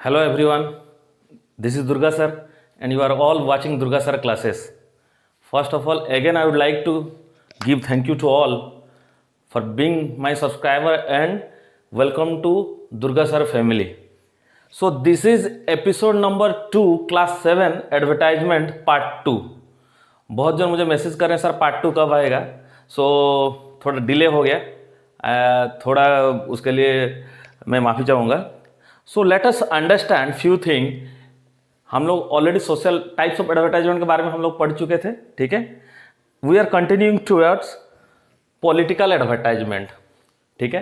Hello everyone, this is Durga sir and you are all watching Durga sir classes. First of all, again I would like to give thank you to all for being my subscriber and welcome to Durga sir family. So this is episode number 2 class 7 advertisement part 2. बहुत जन मुझे message कर रहे हैं sir part 2 कब आएगा. सो थोड़ा delay हो गया, थोड़ा उसके लिए मैं माफ़ी चाहूँगा. So let us understand few thing. हम लोग already social types of advertisement के बारे में हम लोग पढ़ चुके थे, ठीक है. We are continuing towards political advertisement, ठीक है.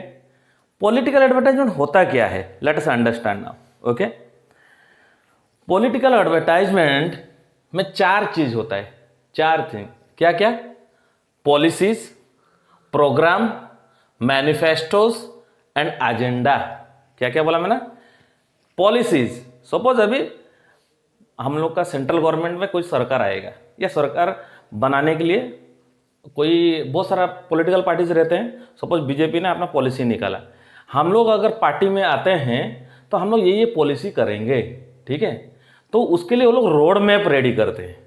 पॉलिटिकल एडवर्टाइजमेंट होता क्या है, let us understand now. Okay, political advertisement में 4 चीज़ होता है, 4 थिंग. क्या क्या? Policies, programme, manifestos and agenda. क्या क्या बोला मैंने? पॉलिसीज. सपोज अभी हम लोग का सेंट्रल गवर्नमेंट में कोई सरकार आएगा या सरकार बनाने के लिए कोई बहुत सारा पॉलिटिकल पार्टीज रहते हैं. सपोज बीजेपी ने अपना पॉलिसी निकाला, हम लोग अगर पार्टी में आते हैं तो हम लोग ये पॉलिसी करेंगे, ठीक है. तो उसके लिए वो लोग रोड मैप रेडी करते हैं,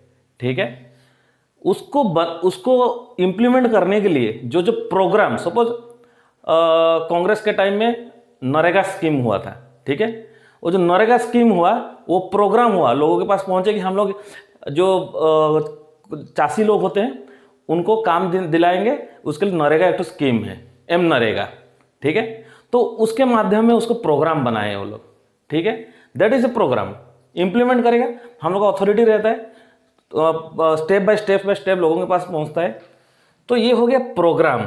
ठीक है. उसको इम्प्लीमेंट करने के लिए जो जो प्रोग्राम, सपोज कांग्रेस के टाइम में नरेगा स्कीम हुआ था, ठीक है. वो जो नरेगा स्कीम हुआ वो प्रोग्राम हुआ, लोगों के पास पहुंचे कि हम लोग जो चासी लोग होते हैं उनको काम दिलाएंगे, उसके लिए नरेगा एक तो स्कीम है, एम नरेगा, ठीक है. तो उसके माध्यम में उसको प्रोग्राम बनाए वो लोग, ठीक है. That is a programme. Implement करेगा, हम लोग का अथॉरिटी रहता है, स्टेप बाय स्टेप लोगों के पास पहुंचता है. तो ये हो गया प्रोग्राम.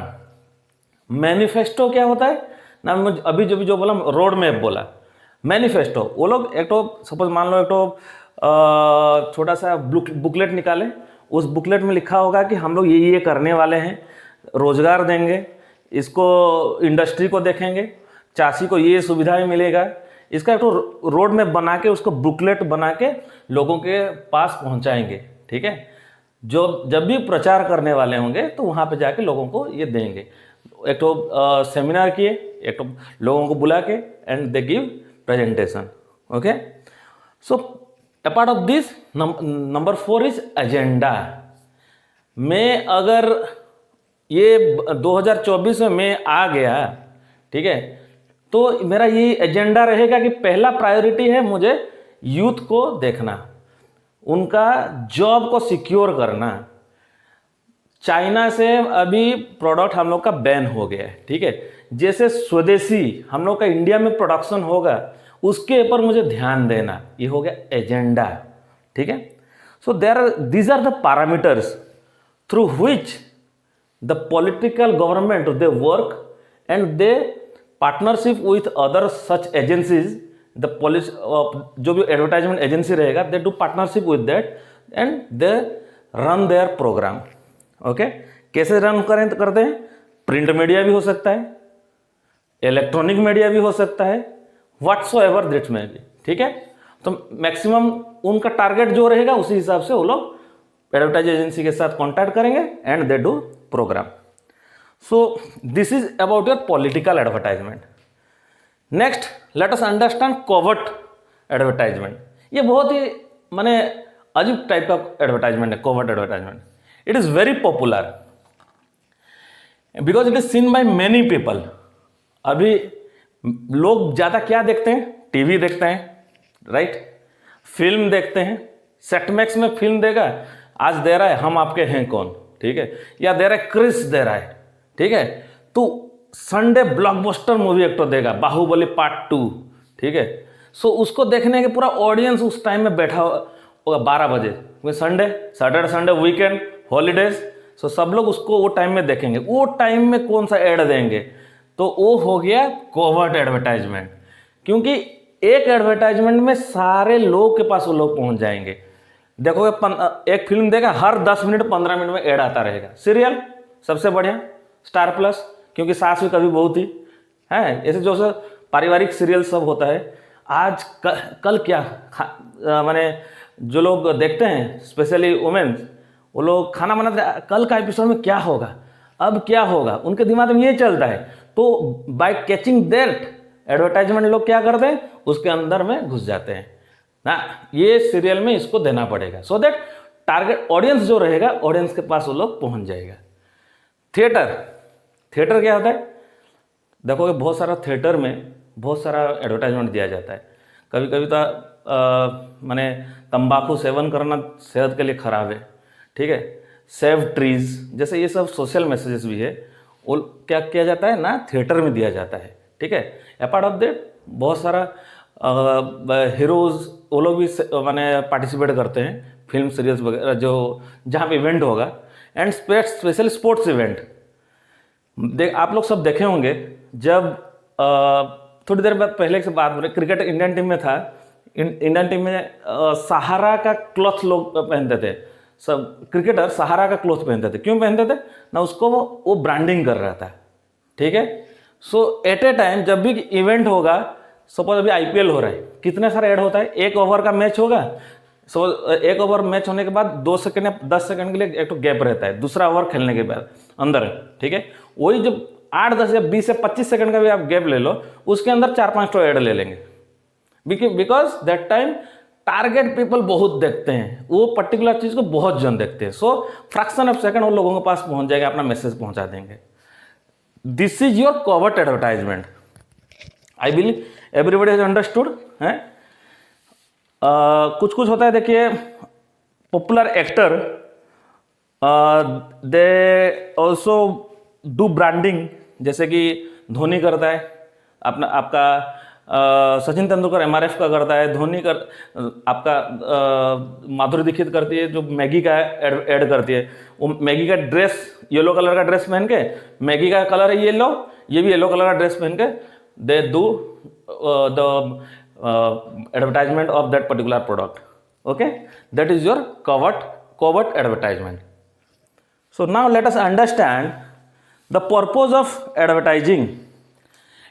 मैनिफेस्टो क्या होता है ना, अभी जो बोला रोड मैप बोला. मैनिफेस्टो वो लोग एक तो सपोज मान लो एक तो छोटा सा बुकलेट निकाले, उस बुकलेट में लिखा होगा कि हम लोग ये करने वाले हैं, रोजगार देंगे, इसको इंडस्ट्री को देखेंगे, चासी को ये सुविधाएं मिलेगा. इसका एक तो रोड मैप बना के उसको बुकलेट बना के लोगों के पास पहुंचाएंगे, ठीक है. जो जब भी प्रचार करने वाले होंगे तो वहाँ पे जाके लोगों को ये देंगे. एक तो सेमिनार किए, एक तो लोगों को बुला के and they give presentation. Okay, so apart of this number 4 is agenda. मैं अगर ये 2024 में मैं आ गया, ठीक है, तो मेरा ये एजेंडा रहेगा कि पहला प्रायोरिटी है मुझे यूथ को देखना, उनका जॉब को सिक्योर करना. चाइना से अभी प्रोडक्ट हम लोग का बैन हो गया है, ठीक है. जैसे स्वदेशी हम लोग का इंडिया में प्रोडक्शन होगा उसके ऊपर मुझे ध्यान देना, ये हो गया एजेंडा, ठीक है. So these are the parameters through which the political government they work and they partnership with other such agencies. The policy जो भी एडवर्टाइजमेंट एजेंसी रहेगा, they do partnership with that and they run their programme. Okay, कैसे run करते हैं? Print media भी हो सकता है, इलेक्ट्रॉनिक मीडिया भी हो सकता है, व्हाट्सोएवर दैट में भी, ठीक है. तो मैक्सिमम उनका टारगेट जो रहेगा उसी हिसाब से वो लोग एडवर्टाइज एजेंसी के साथ कॉन्टैक्ट करेंगे and they do programme. So this is about your political advertisement. Next let us understand covert advertisement. ये बहुत ही माने अजीब टाइप का एडवर्टाइजमेंट है, covert advertisement. It is very popular because it is seen by many people. अभी लोग ज़्यादा क्या देखते हैं? टीवी देखते हैं, राइट. फिल्म देखते हैं, सेटमैक्स में फिल्म देगा, आज दे रहा है हम आपके हैं कौन, ठीक है, या दे रहा है क्रिस दे रहा है, ठीक है. तो संडे ब्लॉकबस्टर मूवी एक तो देगा, बाहुबली पार्ट 2, ठीक है. सो उसको देखने के पूरा ऑडियंस उस टाइम में बैठा होगा 12 बजे, Sunday, Saturday Sunday weekend holidays. So सब लोग उसको वो टाइम में देखेंगे. वो टाइम में कौन सा ऐड देंगे? तो वो हो गया कोवर्ट एडवर्टाइजमेंट. क्योंकि एक एडवर्टाइजमेंट में सारे लोग के पास वो लोग पहुंच जाएंगे. देखोगे एक फिल्म देगा, हर 10 मिनट 15 मिनट में ऐड आता रहेगा. सीरियल सबसे बढ़िया स्टार प्लस, क्योंकि सास भी कभी बहू थी है, ऐसे जो पारिवारिक सीरियल सब होता है. आज कल क्या माने जो लोग देखते हैं स्पेशली वुमेन्स, वो लोग खाना बनाते, कल का एपिसोड में क्या होगा, अब क्या होगा, उनके दिमाग में ये चलता है. तो बाय कैचिंग दैट एडवर्टाइजमेंट लोग क्या करते हैं, उसके अंदर में घुस जाते हैं ना। ये सीरियल में इसको देना पड़ेगा, सो दैट टारगेट ऑडियंस जो रहेगा, ऑडियंस के पास वो लोग पहुंच जाएगा। थिएटर, थिएटर क्या होता है, देखोगे बहुत सारा थिएटर में बहुत सारा एडवर्टाइजमेंट दिया जाता है। कभी कभी तो माने तंबाकू सेवन करना सेहत के लिए ख़राब है, ठीक है, सेव ट्रीज जैसे ये सब सोशल मैसेजेस भी है, वो क्या किया जाता है ना, थिएटर में दिया जाता है, ठीक है। अपार्ट ऑफ दैट बहुत सारा हीरोज़ वो लोग भी माने पार्टिसिपेट करते हैं फिल्म सीरीज वगैरह जो जहाँ पे इवेंट होगा, एंड स्पेशल स्पोर्ट्स इवेंट। आप लोग सब देखे होंगे जब थोड़ी देर बाद पहले से बात हो रही, क्रिकेट इंडियन टीम में था, इंडियन टीम में सहारा का क्लॉथ लोग पहनते थे, सब क्रिकेटर सहारा का क्लॉथ पहनते थे। क्यों पहनते थे ना, उसको वो ब्रांडिंग कर रहा था, ठीक है। सो एट ए टाइम जब भी इवेंट होगा, सपोज अभी आईपीएल हो रहा है, कितने सारे ऐड होता है, 1 ओवर का मैच होगा, सो 1 ओवर मैच होने के बाद 2 सेकंड या 10 सेकंड के लिए एक तो गैप रहता है, दूसरा ओवर खेलने के बाद अंदर, ठीक है। वही जब 8, 10 या 20 या 25 सेकंड का भी आप गैप ले लो, उसके अंदर 4-5 तो ऐड ले लेंगे, because that time target people बहुत देखते हैं, वो पर्टिकुलर चीज़ को बहुत जन देखते हैं। सो फ्रैक्शन ऑफ सेकंड वो लोगों के पास पहुंच जाएगा, अपना मैसेज पहुंचा देंगे। This is your covert advertisement. I believe everybody has understood है। कुछ कुछ होता है, देखिए popular actor they also do branding, जैसे कि धोनी करता है अपना, आपका सचिन तेंदुलकर एमआरएफ का करता है, धोनी कर आपका माधुरी दीक्षित करती है जो मैगी का ऐड करती है, वो मैगी का ड्रेस येलो कलर का ड्रेस पहन के, मैगी का कलर है येलो, ये भी येलो कलर का ड्रेस पहन के they do the advertisement of that particular product. Okay, that is your covert advertisement. So now let us understand the purpose of advertising.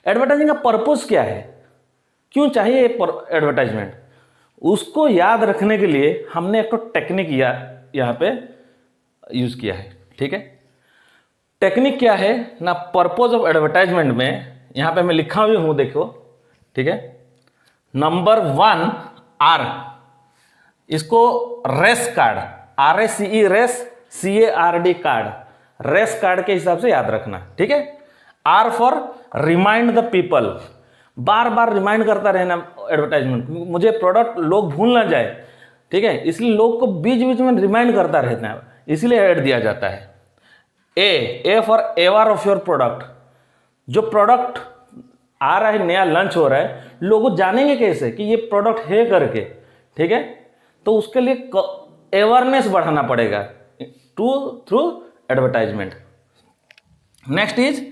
Advertising का purpose क्या है, क्यों चाहिए एडवर्टाइजमेंट, उसको याद रखने के लिए हमने एक तो टेक्निक यहाँ पे यूज किया है, ठीक है। टेक्निक क्या है ना, पर्पज ऑफ एडवर्टाइजमेंट में यहाँ पे मैं लिखा भी हूँ, देखो, ठीक है। नंबर 1 R, इसको race card, RACE race, CARD card, race card के हिसाब से याद रखना, ठीक है। R for remind the people, बार बार रिमाइंड करता रहना एडवर्टाइजमेंट, मुझे प्रोडक्ट लोग भूल ना जाए, ठीक है, इसलिए लोग को बीच बीच में रिमाइंड करता रहता है, इसलिए ऐड दिया जाता है। A for ever of your product, जो प्रोडक्ट आ रहा है, नया लंच हो रहा है, लोग जानेंगे कैसे कि ये प्रोडक्ट है करके, ठीक है। तो उसके लिए अवेयरनेस बढ़ाना पड़ेगा through advertisement. Next is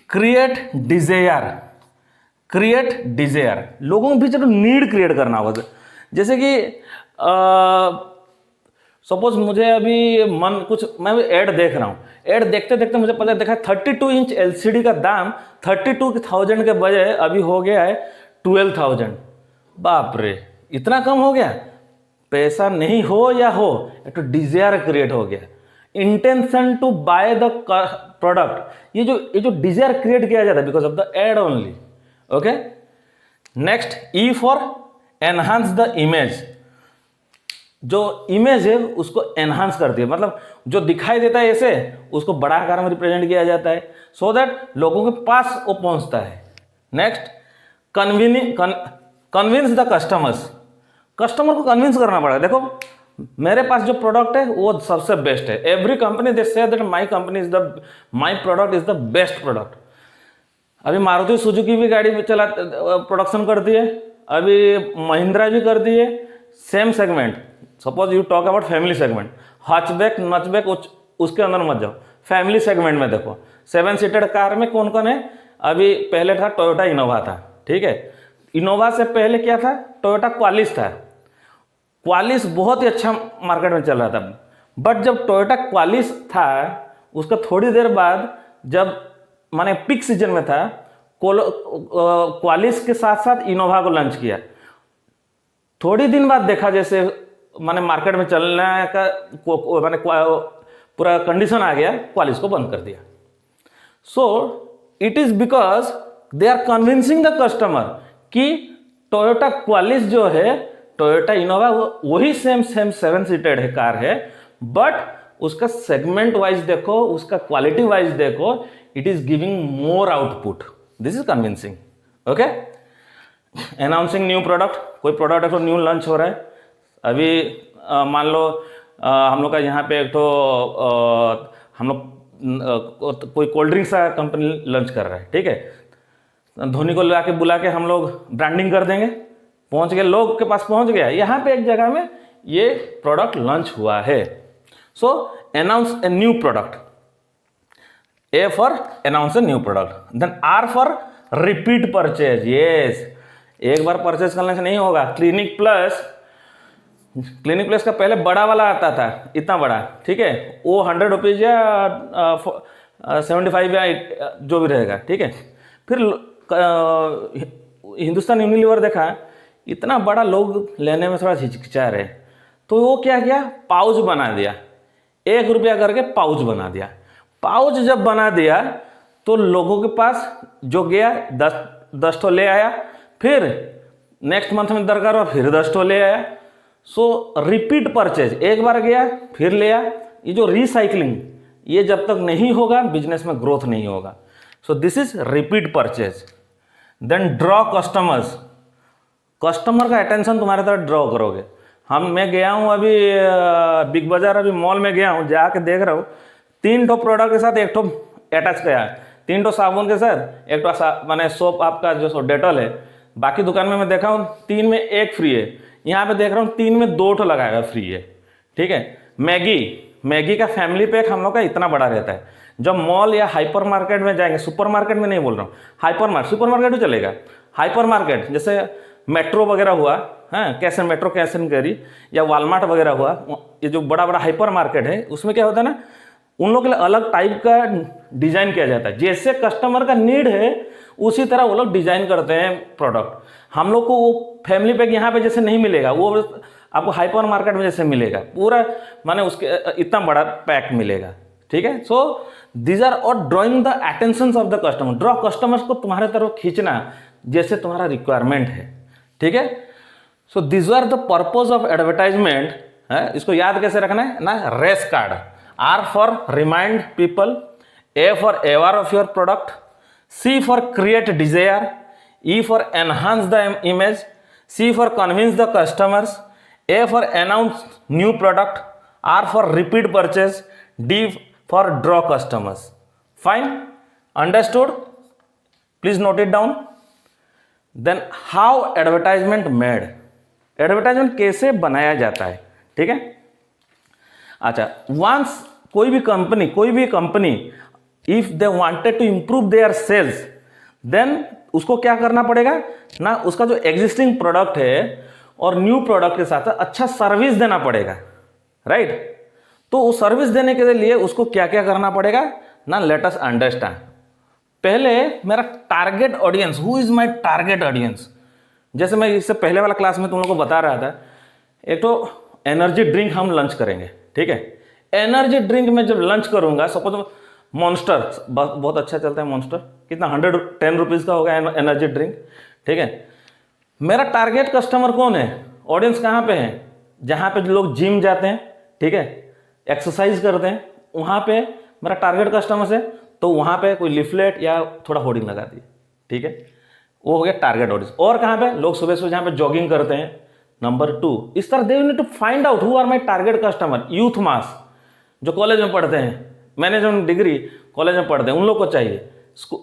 create desire. Create desire, लोगों के बीच नीड क्रिएट करना होगा। जैसे कि सपोज मुझे अभी मन कुछ, मैं ऐड देख रहा हूँ, ऐड देखते देखते मुझे पता देखा 32 इंच LCD का दाम 32,000 के बजाय अभी हो गया है 12,000। बाप रे, इतना कम हो गया। पैसा नहीं हो या हो, एक तो डिजायर क्रिएट हो गया, intention to buy the product. ये जो डिजायर क्रिएट किया जाता है because of the ad only. Okay, next E for enhance the image. जो इमेज है उसको एनहांस करती है, मतलब जो दिखाई देता है ऐसे उसको बड़ा आकार में रिप्रेजेंट किया जाता है, सो दैट लोगों के पास वो पहुंचता है। Next convince the customers. Customer को कन्विंस करना पड़ेगा, देखो मेरे पास जो प्रोडक्ट है वो सबसे बेस्ट है। Every company they say that my product is the best product. अभी मारुति सुजुकी भी गाड़ी प्रोडक्शन करती है, अभी महिंद्रा भी करती है, same segment. Suppose you talk about family segment, hatchback notchback उसके अंदर मत जाओ, फैमिली सेगमेंट में देखो 7 सीटेड कार में कौन कौन है। अभी पहले था टोयोटा इनोवा था, ठीक है। इनोवा से पहले क्या था, टोयोटा क्वालिस था। क्वालिस बहुत ही अच्छा मार्केट में चल रहा था, बट जब टोयोटा क्वालिस था उसका थोड़ी देर बाद जब माने पीक सीजन में था, क्वालिस के साथ साथ इनोवा को लॉन्च किया। थोड़ी दिन बाद देखा जैसे माने मार्केट में चलने का माने पूरा कंडीशन आ गया, क्वालिस को बंद कर दिया। So it is because they are convincing the customer कि टोयोटा क्वालिस जो है, टोयोटा इनोवा वही सेम 7 सीटेड है कार है, बट उसका सेगमेंट वाइज देखो, उसका क्वालिटी वाइज देखो, it is giving more output. This is convincing. Okay, announcing new product, कोई प्रोडक्ट न्यू लॉन्च हो रहा है अभी, मान लो हम लोग का यहाँ पे एक तो हम लोग कोई कोल्ड ड्रिंक्स का कंपनी लॉन्च कर रहा है, ठीक है, धोनी को ला के बुला के हम लोग ब्रांडिंग कर देंगे, पहुंच गए, लोग के पास पहुंच गया, यहाँ पे एक जगह में ये प्रोडक्ट लॉन्च हुआ है। So announce a new product, A for announce a new product, then R for repeat purchase. Yes, एक बार परचेज करने से नहीं होगा। क्लिनिक प्लस का पहले बड़ा वाला आता था, इतना बड़ा, ठीक है, वो 100 रुपीज़ या 75 या जो भी रहेगा, ठीक है। फिर हिंदुस्तान यूनिलीवर देखा, इतना बड़ा लोग लेने में थोड़ा हिचकिचा रहे, तो वो क्या किया, पाउच बना दिया, 1 रुपया करके पाउच बना दिया। पाउच जब बना दिया तो लोगों के पास जो गया 10 तो ले आया, फिर नेक्स्ट मंथ में दरकार हुआ फिर 10 तो ले आया। सो रिपीट परचेज, एक बार गया फिर ले आया, ये जो रिसाइकलिंग, ये जब तक नहीं होगा बिजनेस में ग्रोथ नहीं होगा। So this is repeat purchase. Then draw customers, customer का अटेंशन तुम्हारे तरफ ड्रॉ करोगे। मैं गया हूँ अभी बिग बाजार, अभी मॉल में गया हूँ, जाके देख रहा हूँ 3 ठो प्रोडक्ट के साथ 1 ठो अटैच किया है, 3 ठो साबुन के साथ 1 ठो माने सोप आपका जो डेटॉल है। बाकी दुकान में मैं देखा हूँ 3 में 1 फ्री है, यहाँ पे देख रहा हूँ 3 में 2 ठो लगाया हुआ फ्री है, ठीक है। मैगी का फैमिली पैक हम लोग का इतना बड़ा रहता है। जब मॉल या हाइपर मार्केट में जाएंगे, सुपर मार्केट में नहीं बोल रहा हूँ, सुपर मार्केट भी चलेगा, हाइपर मार्केट जैसे मेट्रो वगैरह हुआ, हाँ, cash and metro, cash and carry, या वालमार्ट वगैरह हुआ, ये जो बड़ा बड़ा हाइपर मार्केट है, उसमें क्या होता है ना, उन लोग के लिए अलग टाइप का डिजाइन किया जाता है। जैसे कस्टमर का नीड है उसी तरह वो लोग डिजाइन करते हैं प्रोडक्ट। हम लोग को वो फैमिली पैक यहाँ पे जैसे नहीं मिलेगा, वो आपको हाइपर मार्केट में जैसे मिलेगा, पूरा माने उसके इतना बड़ा पैक मिलेगा, ठीक है। सो दीज आर और drawing the attention of the customer, draw customers को तुम्हारे तरफ खींचना जैसे तुम्हारा रिक्वायरमेंट है, ठीक है। So this are the purpose of advertisement है। इसको याद कैसे रखना है ना, race card, R for remind people, A for aware of your product, C for create desire, E for enhance the image, C for convince the customers, A for announce new product, R for repeat purchase, D for draw customers. Fine, understood? Please note it down. Then how advertisement made, advertisement कैसे बनाया जाता है, ठीक है। अच्छा, once कोई भी company if they wanted to improve their sales, then उसको क्या करना पड़ेगा ना, उसका जो एग्जिस्टिंग प्रोडक्ट है और न्यू प्रोडक्ट के साथ अच्छा सर्विस देना पड़ेगा, राइट। तो वो सर्विस देने के लिए उसको क्या क्या करना पड़ेगा ना, लेट अस अंडरस्टैंड। पहले मेरा target audience, who is my target audience, जैसे मैं इससे पहले वाला क्लास में तुम लोगों को बता रहा था, एक तो एनर्जी ड्रिंक हम लंच करेंगे, ठीक है। एनर्जी ड्रिंक में जब लंच करूंगा, सपोज मॉन्स्टर बहुत अच्छा चलता है, मॉन्स्टर कितना 110 रुपीज़ का होगा एनर्जी ड्रिंक, ठीक है। मेरा टारगेट कस्टमर कौन है, ऑडियंस कहाँ पे है, जहाँ पे लोग जिम जाते हैं, ठीक है, एक्सरसाइज करते हैं, वहाँ पे मेरा टारगेट कस्टमर है, तो वहाँ पे कोई लिफलेट या थोड़ा होर्डिंग लगा दिए, ठीक है, वो हो गया टारगेट ऑडियंस। और कहाँ पे, लोग सुबह सुबह जहाँ पे जॉगिंग करते हैं। नंबर 2, इस तरह they need to find out who are my target customer. Youth mass जो कॉलेज में पढ़ते हैं, मैनेजमेंट डिग्री कॉलेज में पढ़ते हैं, उन लोग को चाहिए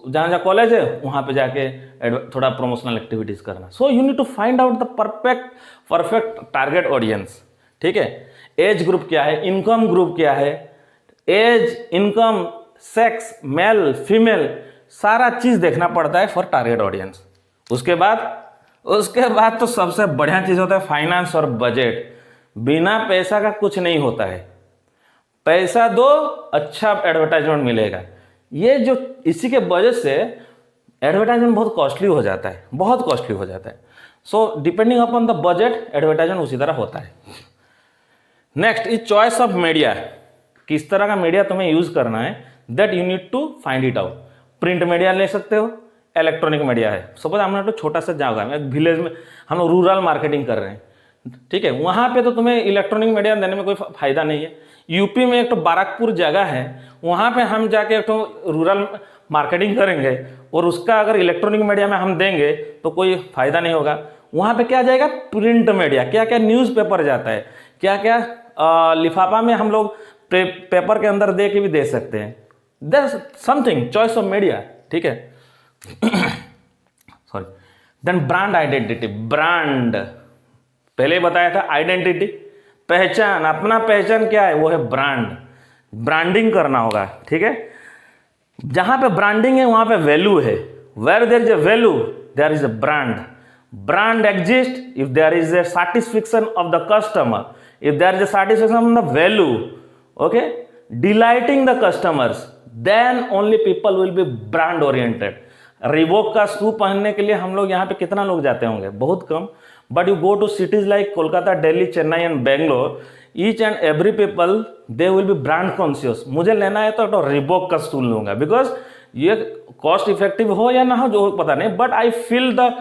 जहाँ जहाँ कॉलेज है वहाँ पे जाके थोड़ा प्रमोशनल एक्टिविटीज़ करना। So you need to find out the perfect target audience, ठीक है। एज ग्रुप क्या है, इनकम ग्रुप क्या है, age, income, sex, male, female, सारा चीज़ देखना पड़ता है फॉर टारगेट ऑडियंस। उसके बाद तो सबसे बढ़िया चीज़ होता है फाइनेंस और बजट। बिना पैसा का कुछ नहीं होता है, पैसा दो अच्छा एडवर्टाइजमेंट मिलेगा। ये जो इसी के वजह से एडवर्टाइजमेंट बहुत कॉस्टली हो जाता है, बहुत कॉस्टली हो जाता है। So depending upon the budget advertisement उसी तरह होता है। Next is choice of media, किस तरह का मीडिया तुम्हें यूज करना है, that you need to find it out. Print media ले सकते हो, इलेक्ट्रॉनिक मीडिया है। सपोज हमने तो छोटा सा जगह में विलेज में हम लोग रूरल मार्केटिंग कर रहे हैं, ठीक है, वहाँ पे तो तुम्हें इलेक्ट्रॉनिक मीडिया देने में कोई फायदा नहीं है। यूपी में एक तो बाराकपुर जगह है, वहाँ पे हम जाके एक तो रूरल मार्केटिंग करेंगे और उसका अगर इलेक्ट्रॉनिक मीडिया में हम देंगे तो कोई फायदा नहीं होगा। वहाँ पे क्या जाएगा, प्रिंट मीडिया, क्या क्या न्यूज़पेपर जाता है, क्या क्या लिफाफा में हम लोग पेपर के अंदर दे के भी दे सकते हैं। There something choice of media, ठीक है। Sorry. Then brand identity, brand पहले ही बताया था, आइडेंटिटी पहचान, अपना पहचान क्या है, वो है ब्रांड। ब्रांडिंग करना होगा, ठीक है। जहां पे ब्रांडिंग है वहां पे वैल्यू है। Where there is a value there is a brand. Brand exist if there is a satisfaction of the customer, if there is a satisfaction of the value, okay, delighting the customers, then only people will be brand oriented. Reebok का शू पहनने के लिए हम लोग यहाँ पे कितना लोग जाते होंगे, बहुत कम। But you go to cities like Kolkata, Delhi, Chennai and Bangalore, each and every people they will be brand conscious. मुझे लेना है तो रिबॉक का शू लूंगा, बिकॉज ये कॉस्ट इफेक्टिव हो या ना हो जो पता नहीं, बट आई फील द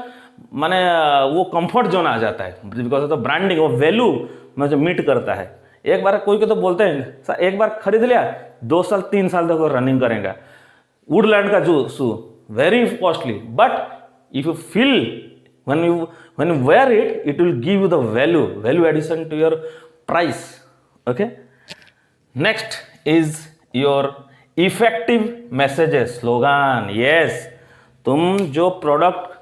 माने वो कंफर्ट जोन आ जाता है, बिकॉज ऑफ द ब्रांडिंग, वो वैल्यू मुझे मीट करता है। एक बार कोई को तो बोलते हैं एक बार खरीद लिया 2 साल 3 साल तक रनिंग करेगा। वुडलैंड का जो शू very costly, but if you feel when you wear it, it will give you the value addition to your price, okay. Next is your effective messages, slogan. yes, तुम जो प्रोडक्ट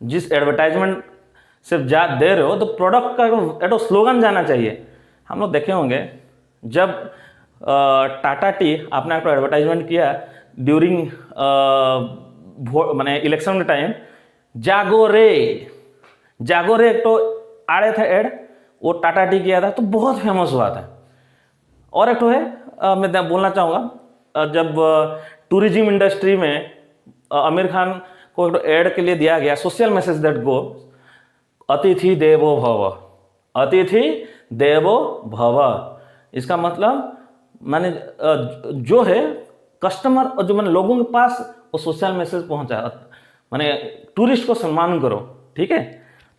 जिस advertisement से दे रहे हो तो product का एक slogan जाना चाहिए। हम लोग देखे होंगे जब टाटा टी आपने एक एडवर्टाइजमेंट किया ड्यूरिंग मैंने इलेक्शन के टाइम, जागो रे एक तो आ रहे थे एड, वो टाटा टी किया था तो बहुत फेमस हुआ था। और एक तो है मैं बोलना चाहूँगा जब टूरिज्म इंडस्ट्री में आमिर खान को एक तो एड के लिए दिया गया सोशल मैसेज दैट गो, अतिथि देवो भव, अतिथि देवो भव। इसका मतलब मैंने जो है कस्टमर जो मैंने लोगों के पास वो सोशल मैसेज पहुंचा, माने टूरिस्ट को सम्मान करो, ठीक है।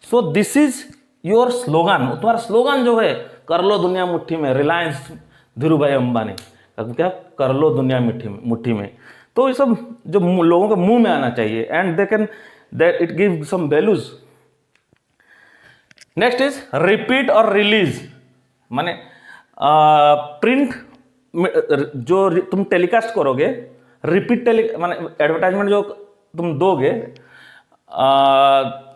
So this is your slogan. तुम्हारा स्लोगन जो है कर लो दुनिया मुट्ठी में, रिलायंस धीरू भाई अंबानी क्या, कर लो दुनिया मुट्ठी में। तो ये सब जो लोगों के मुंह में आना चाहिए and they can that it give some values. Next is repeat और रिलीज, माने प्रिंट जो तुम टेलीकास्ट करोगे, रिपीट माने एडवर्टाइजमेंट जो तुम दोगे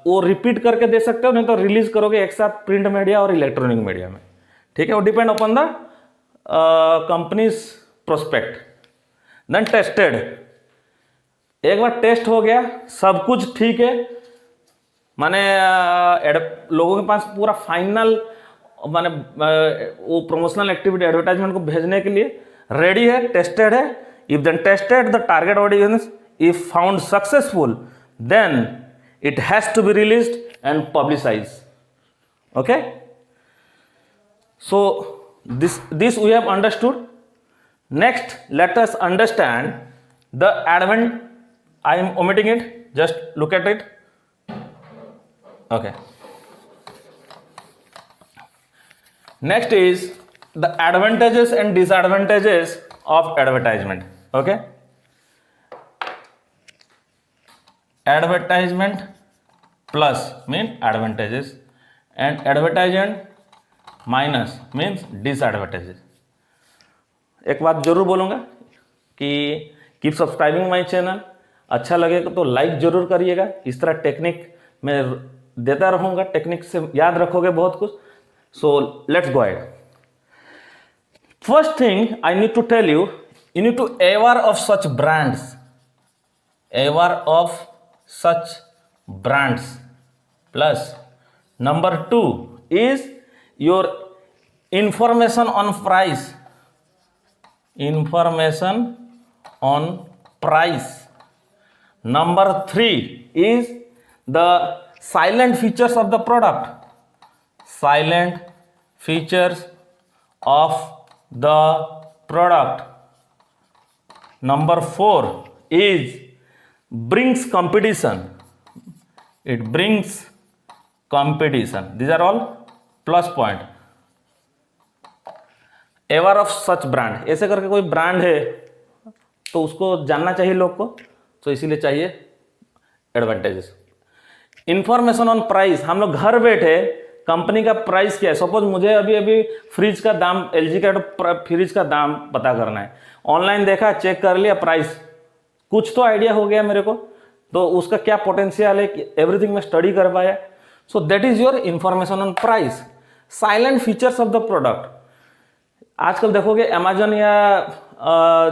वो रिपीट करके दे सकते हो, नहीं तो रिलीज करोगे एक साथ प्रिंट मीडिया और इलेक्ट्रॉनिक मीडिया में, ठीक है। वो depend upon the company's prospect. Then tested, एक बार टेस्ट हो गया सब कुछ ठीक है, माने लोगों के पास पूरा फाइनल माने वो प्रमोशनल एक्टिविटी एडवर्टाइजमेंट को भेजने के लिए रेडी है, टेस्टेड है। If then tested the target audience if found successful then it has to be released and publicized, okay. So this we have understood. Next let us understand the advent. I am omitting it, just look at it, okay. Next is the advantages and disadvantages of advertisement, okay. Advertisement plus mean advantages and advertisement minus means disadvantages. एक बात जरूर बोलूँगा कि keep subscribing my channel, अच्छा लगेगा तो like जरूर करिएगा। इस तरह टेक्निक मैं देता रहूँगा, टेक्निक से याद रखोगे बहुत कुछ। So let's go ahead. First thing I need to tell you need to aware of such brands, aware of such brands. Plus number 2 is your information on price, information on price. Number 3 is the silent features of the product, silent features of the product. Number 4 is brings competition, it brings competition, these are all plus point. Ever of such brand, ऐसे करके कोई brand है तो उसको जानना चाहिए लोग को, तो इसीलिए चाहिए एडवांटेजेस. इंफॉर्मेशन ऑन प्राइस, हम लोग घर बैठे कंपनी का प्राइस क्या है, सपोज मुझे अभी अभी फ्रिज का दाम, एलजी का फ्रिज का दाम पता करना है, ऑनलाइन देखा, चेक कर लिया प्राइस, कुछ तो आइडिया हो गया मेरे को, तो उसका क्या पोटेंशियल है, एवरीथिंग मैं स्टडी कर पाया. So that is your information on price. Silent features of the product, आजकल देखोगे अमेजन या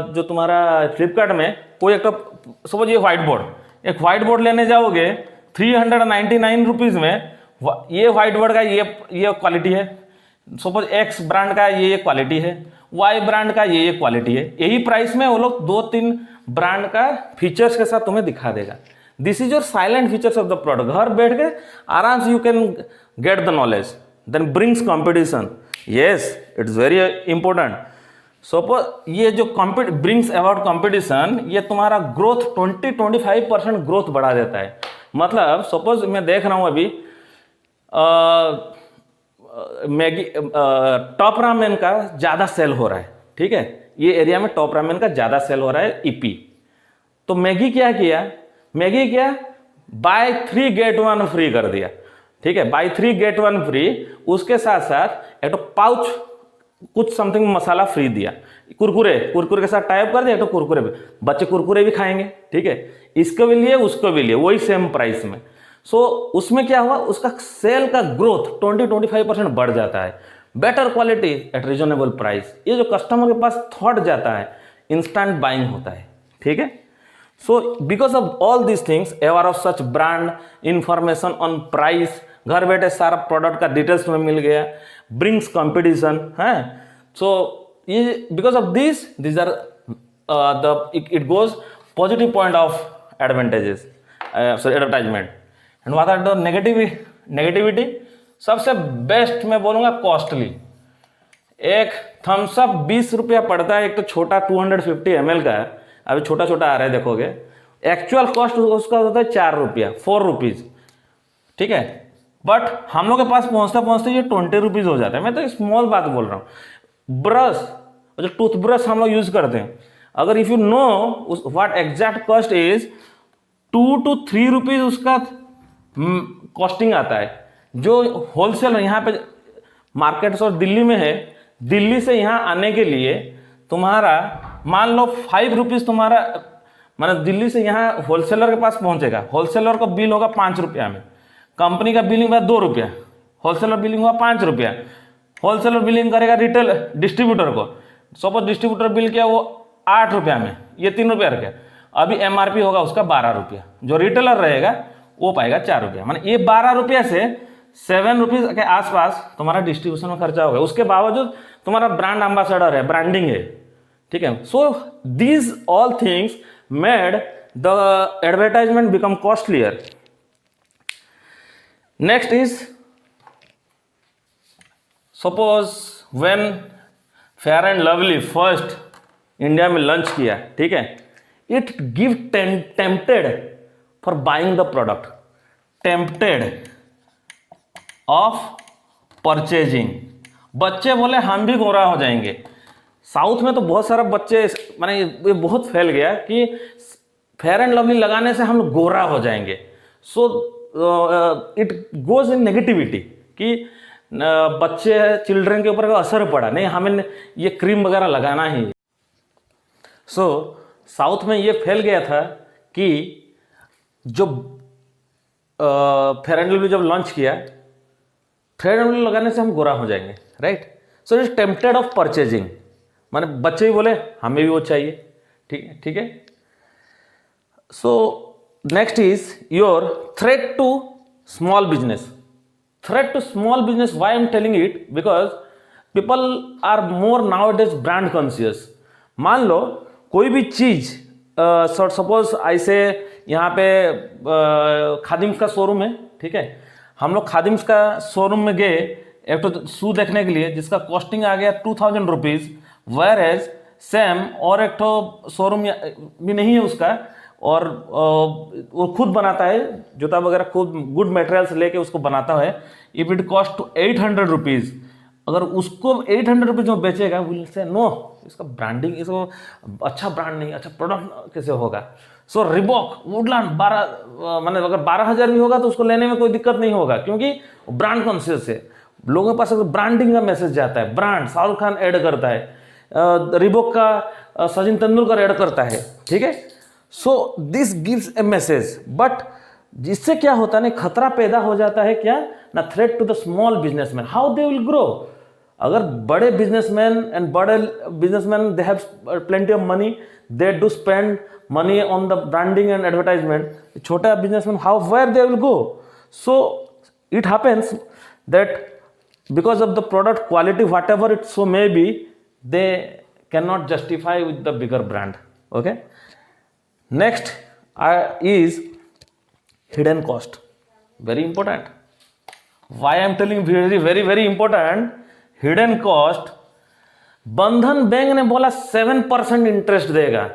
जो तुम्हारा फ्लिपकार्ट में कोई एक, तो सपोज ये व्हाइट बोर्ड, एक व्हाइट बोर्ड लेने जाओगे 399 रुपीज़ में, ये व्हाइट बोर्ड का ये क्वालिटी है, सपोज एक्स ब्रांड का ये क्वालिटी है, वाई ब्रांड का ये क्वालिटी है, यही प्राइस में वो लोग 2-3 ब्रांड का फीचर्स के साथ तुम्हें दिखा देगा. This is your silent features of the product. घर बैठ के आराम से you can get the knowledge. Then brings competition, yes it's very important. Suppose ये जो ब्रिंग्स अबाउट कंपटीशन, ये तुम्हारा ग्रोथ 20-25% ग्रोथ बढ़ा देता है. मतलब सपोज मैं देख रहा हूँ अभी मैगी टॉप रामेन का ज़्यादा सेल हो रहा है, ठीक है, ये एरिया में टॉप रामेन का ज़्यादा सेल हो रहा है ईपी. तो मैगी क्या किया, मैगी क्या बाय 3 गेट 1 फ्री कर दिया, ठीक है, बाय 3 गेट 1 फ्री. उसके साथ साथ एक तो पाउच कुछ समथिंग मसाला फ्री दिया, कुरकुरे के साथ टाइप कर दिया, तो कुरकुरे भी, बच्चे कुरकुरे भी खाएंगे, ठीक है, इसको भी लिए उसको भी लिए, वही सेम प्राइस में. सो उसमें क्या हुआ, उसका सेल का ग्रोथ 20-25% बढ़ जाता है. Better quality eight reasonable price, ये जो कस्टमर के पास थॉट जाता है, इंस्टेंट बाइंग होता है, ठीक है. So because of all these things, aware of such brand, information on price, घर बैठे सारा प्रोडक्ट का डिटेल्स में मिल गया, ब्रिंग्स कंपटीशन है. सो ये because of this are the it goes positive point of advantages, sorry advertisement. And what are the negativity, सबसे best मैं बोलूँगा कॉस्टली. एक थम्स अप 20 रुपया पड़ता है, एक तो छोटा 250 ml का है, अभी छोटा छोटा आ रहा है देखोगे, एक्चुअल कॉस्ट उसका होता है 4 रुपया, 4 रुपीज़, ठीक है, बट हम लोग के पास पहुंचते पहुंचते ये 20 रुपीज़ हो जाता है. मैं तो स्मॉल बात बोल रहा हूँ. ब्रश, जो टूथब्रश हम लोग यूज करते हैं, अगर if you know what exact cost is, 2 to 3 rupees उसका कॉस्टिंग आता है. जो होलसेल यहाँ पे मार्केट्स और दिल्ली में है, दिल्ली से यहाँ आने के लिए तुम्हारा मान लो 5 रुपीज़ तुम्हारा, मतलब दिल्ली से यहाँ होलसेलर के पास पहुँचेगा, होलसेलर का बिल होगा 5 रुपया में, कंपनी का बिलिंग हुआ 2 रुपया, होलसेलर बिलिंग हुआ 5 रुपया, होलसेलर बिलिंग करेगा रिटेल डिस्ट्रीब्यूटर को, सपोज डिस्ट्रीब्यूटर बिल किया वो 8 रुपया में, ये 3 रुपया रखे, अभी एमआरपी होगा उसका 12 रुपया, जो रिटेलर रहेगा वो पाएगा 4 रुपया. माने ये 12 रुपया से 7 रुपीज़ के आसपास तुम्हारा डिस्ट्रीब्यूशन में खर्चा होगा. उसके बावजूद तुम्हारा ब्रांड एम्बेसडर है, ब्रांडिंग है, ठीक है. So these all things made the advertisement become costlier. Next is suppose when fair and lovely first India में लॉन्च किया, ठीक है, it give tempted for buying the product, tempted of purchasing. बच्चे बोले हम भी गोरा हो जाएंगे. साउथ में तो बहुत सारा बच्चे, माने ये बहुत फैल गया कि फेयर एंड लवली लगाने से हम लोग गोरा हो जाएंगे. So it goes in negativity कि बच्चे चिल्ड्रन के ऊपर का असर पड़ा, नहीं हमें ये क्रीम वगैरह लगाना ही. सो साउथ में ये फैल गया था कि जो फेयर एंड लवली जब लॉन्च किया, फेयर एंड लवली लगाने से हम गोरा हो जाएंगे, right. So it is tempted of purchasing, माने बच्चे भी बोले हमें भी वो चाहिए, ठीक है, ठीक है. So next is your threat to small business. Threat to small business, why I am telling it, because people are more now it is brand conscious. मान लो कोई भी चीज़, सपोज ऐसे यहाँ पे खादिम्स का शोरूम है, ठीक है, हम लोग खादिम्स का शोरूम में गए एक तो शू देखने के लिए जिसका कॉस्टिंग आ गया 2000 रुपीज़, वेयर एज सेम और एक तो शोरूम भी नहीं है उसका, और वो खुद बनाता है जूता वगैरह, खुद गुड मटेरियल्स लेके उसको बनाता है। If it cost to 800 rupees, अगर उसको 800 रुपीज़ में बेचेगा, विल से नो, इसका ब्रांडिंग, इसको अच्छा ब्रांड नहीं, अच्छा प्रोडक्ट कैसे होगा। सो रिबॉक, वुडलैंड 12 मैंने अगर 12,000 भी होगा तो उसको लेने में कोई दिक्कत नहीं होगा, क्योंकि ब्रांड कॉन्शियस है। लोगों के पास अगर ब्रांडिंग का मैसेज जाता है, ब्रांड शाहरुख खान ऐड करता है, रिबॉक का सचिन तेंदुलकर ऐड करता है, ठीक है। So this gives A message, but जिससे क्या होता है ना, खतरा पैदा हो जाता है क्या ना, threat to the small businessman, how they will grow. अगर बड़े बिजनेसमैन एंड बड़े businessman they have plenty of money, they do spend money on the branding and advertisement, छोटा businessman, how, where they will go? So it happens that because of the product quality, whatever it so may be, they cannot justify with the bigger brand. Okay, next is hidden cost. Very important. Why I am telling very important, hidden cost. बंधन bank ने बोला 7% interest देगा,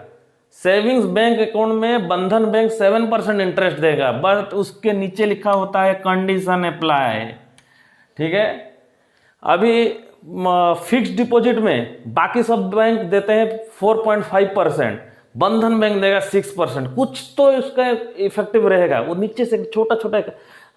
savings bank account में बंधन bank 7% interest देगा, but उसके नीचे लिखा होता है कंडीशन अप्लाई, ठीक है। अभी फिक्स्ड डिपॉजिट में बाकी सब बैंक देते हैं 4.5%, बंधन बैंक देगा 6%, कुछ तो इसका इफेक्टिव रहेगा। वो नीचे से छोटा छोटा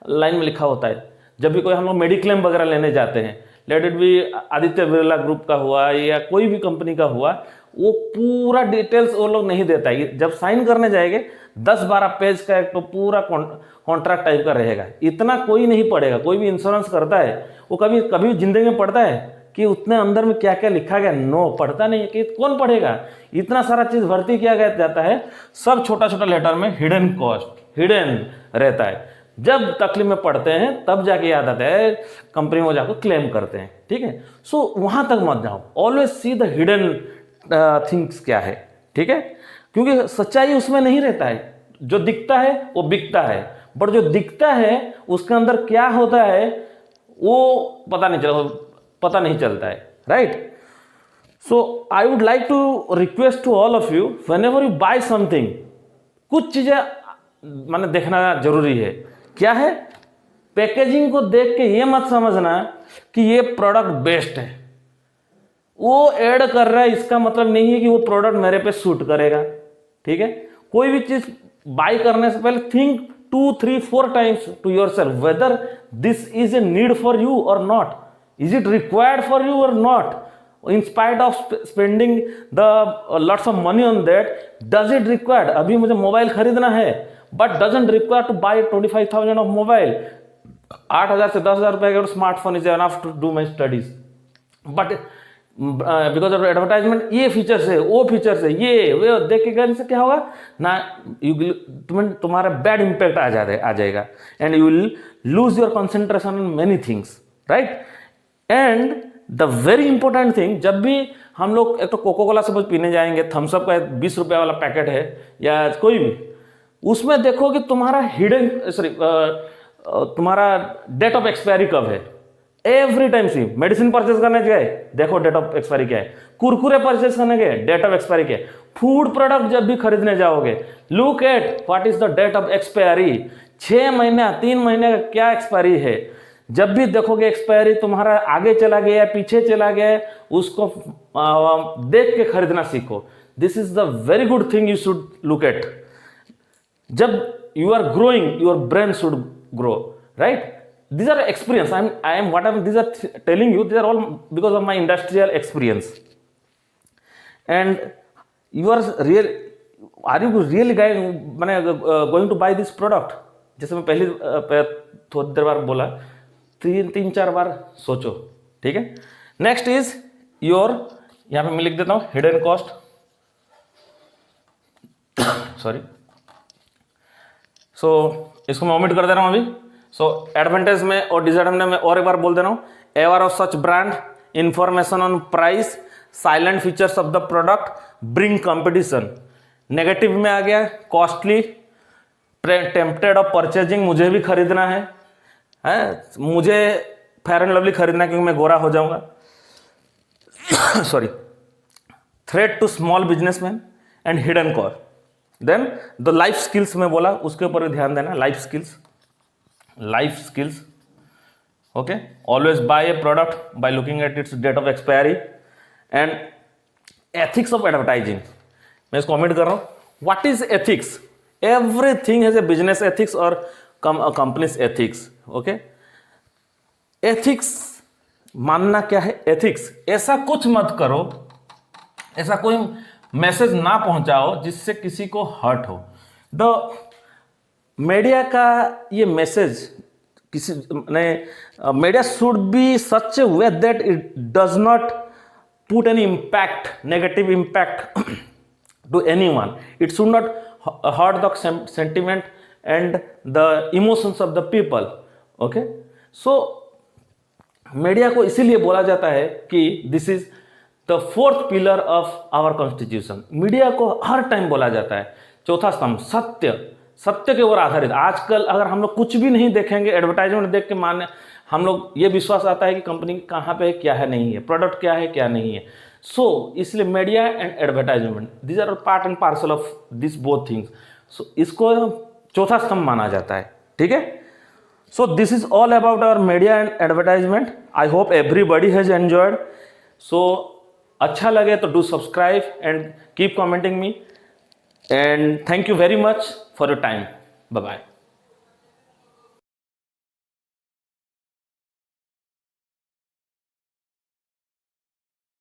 लाइन में लिखा होता है। जब भी कोई हम लोग मेडिक्लेम वगैरह लेने जाते हैं, let it be Aditya Birla group का हुआ या कोई भी कंपनी का हुआ, वो पूरा डिटेल्स वो लोग नहीं देता है। जब साइन करने जाएंगे 10-12 पेज का एक तो पूरा कॉन्ट्रैक्ट टाइप का रहेगा, इतना कोई नहीं पढ़ेगा। कोई भी इंश्योरेंस करता है वो कभी कभी जिंदगी में पढ़ता है कि उतने अंदर में क्या क्या लिखा गया, नो, पढ़ता नहीं है। कि कौन पढ़ेगा, इतना सारा चीज भर्ती किया गया जाता है, सब छोटा छोटा लेटर में हिडन कॉस्ट हिडन रहता है। जब तकलीफ में पढ़ते हैं तब जाके याद आता है, कंपनी में जाकर क्लेम करते हैं, ठीक है। सो वहां तक मत जाओ, always see the hidden things क्या है, ठीक है, क्योंकि सच्चाई उसमें नहीं रहता है। जो दिखता है वो बिकता है, बट जो दिखता है उसके अंदर क्या होता है वो पता नहीं चलता है, right. So I would like to request to all of you, whenever you buy something, कुछ चीजें मैंने देखना जरूरी है। क्या है, पैकेजिंग को देख के ये मत समझना कि ये प्रोडक्ट बेस्ट है, वो ऐड कर रहा है इसका मतलब नहीं है कि वो प्रोडक्ट मेरे पे सूट करेगा, ठीक है। कोई भी चीज बाय करने से पहले think 2, 3, 4 times to yourself whether this is a need for you और not, is it required for you और not. in spite of spending the lots of money on that, does it required? अभी मुझे mobile खरीदना है, but doesn't require to buy 25,000 of mobile. 8,000 से 10,000 रुपए का smartphone is enough to do my studies, but because of advertisement ये features है, वो फीचर्स है, ये वे देख के करने से क्या होगा ना, तुम्हारा बैड इम्पैक्ट आ जाएगा and you will lose your concentration on many things, right. And the very important thing, जब भी हम लोग एक तो कोको कोला सपोज पीने जाएंगे, थम्सअप का 20 रुपये वाला पैकेट है या कोई भी, उसमें देखो कि तुम्हारा तुम्हारा डेट ऑफ एक्सपायरी कब है। एवरी टाइम सी मेडिसिन परचेज करने गए, देखो डेट ऑफ एक्सपायरी क्या है। कुरकुरे परचेज करने गए, डेट ऑफ एक्सपायरी क्या है। फूड प्रोडक्ट जब भी खरीदने जाओगे, look at what is the date of expiry. 6 महीना 3 महीने का क्या एक्सपायरी है। जब भी देखोगे एक्सपायरी तुम्हारा आगे चला गया पीछे चला गया, उसको देख के खरीदना सीखो। This is the very good thing you should look at. जब you are growing, your brain should grow, right. These are experience. I am what these are telling you. These are all because of my industrial experience. And you are really going to buy this product? जैसे मैं पहले थोड़ी देर बार बोला, 3-4 बार सोचो, ठीक है। Next is your, यहाँ पे मैं लिख देता हूँ हिडन कॉस्ट, सॉरी। सो इसको मैं ओमिट कर दे रहा हूँ अभी। सो एडवांटेज में और डिसएडवांटेज में और एक बार बोल दे रहा हूँ। Ever of such brand, information on price, silent features of the product, bring competition. Negative में आ गया कॉस्टली, टेम्पटेड ऑफ परचेजिंग, मुझे भी खरीदना है, मुझे फेयर एंड लवली खरीदना है क्योंकि मैं गोरा हो जाऊंगा, sorry. Threat to small businessman and hidden cost. Then the life skills में बोला, उसके ऊपर भी ध्यान देना, life skills. Okay, always buy a product by looking at its date of expiry. And ethics of advertising, मैं इसको omit कर रहा हूँ. What is ethics? Everything has a business ethics or a company's ethics. Okay, ethics मानना क्या है? ethics ऐसा कुछ मत करो, ऐसा कोई मैसेज ना पहुंचाओ जिससे किसी को हर्ट हो. द मीडिया का ये मैसेज किसी ने, media should be such a way that it does not put any impact, negative impact to any one. It should not hurt the sentiment and the emotions of the people. Okay, so media को इसीलिए बोला जाता है कि this is the fourth pillar of our constitution. Media को हर time बोला जाता है चौथा स्तंभ, सत्य के ऊपर आधारित. आजकल अगर हम लोग कुछ भी नहीं देखेंगे, एडवर्टाइजमेंट देख के माने हम लोग ये विश्वास आता है कि कंपनी कहाँ पे क्या है, नहीं है, प्रोडक्ट क्या है क्या नहीं है. सो इसलिए media and advertisement, these are part and parcel of this both things. So इसको चौथा स्तंभ माना जाता है. ठीक है, so this is all about our media and advertisement. I hope everybody has enjoyed. So अच्छा लगे तो do subscribe and keep commenting me. And thank you very much for your time. Bye bye.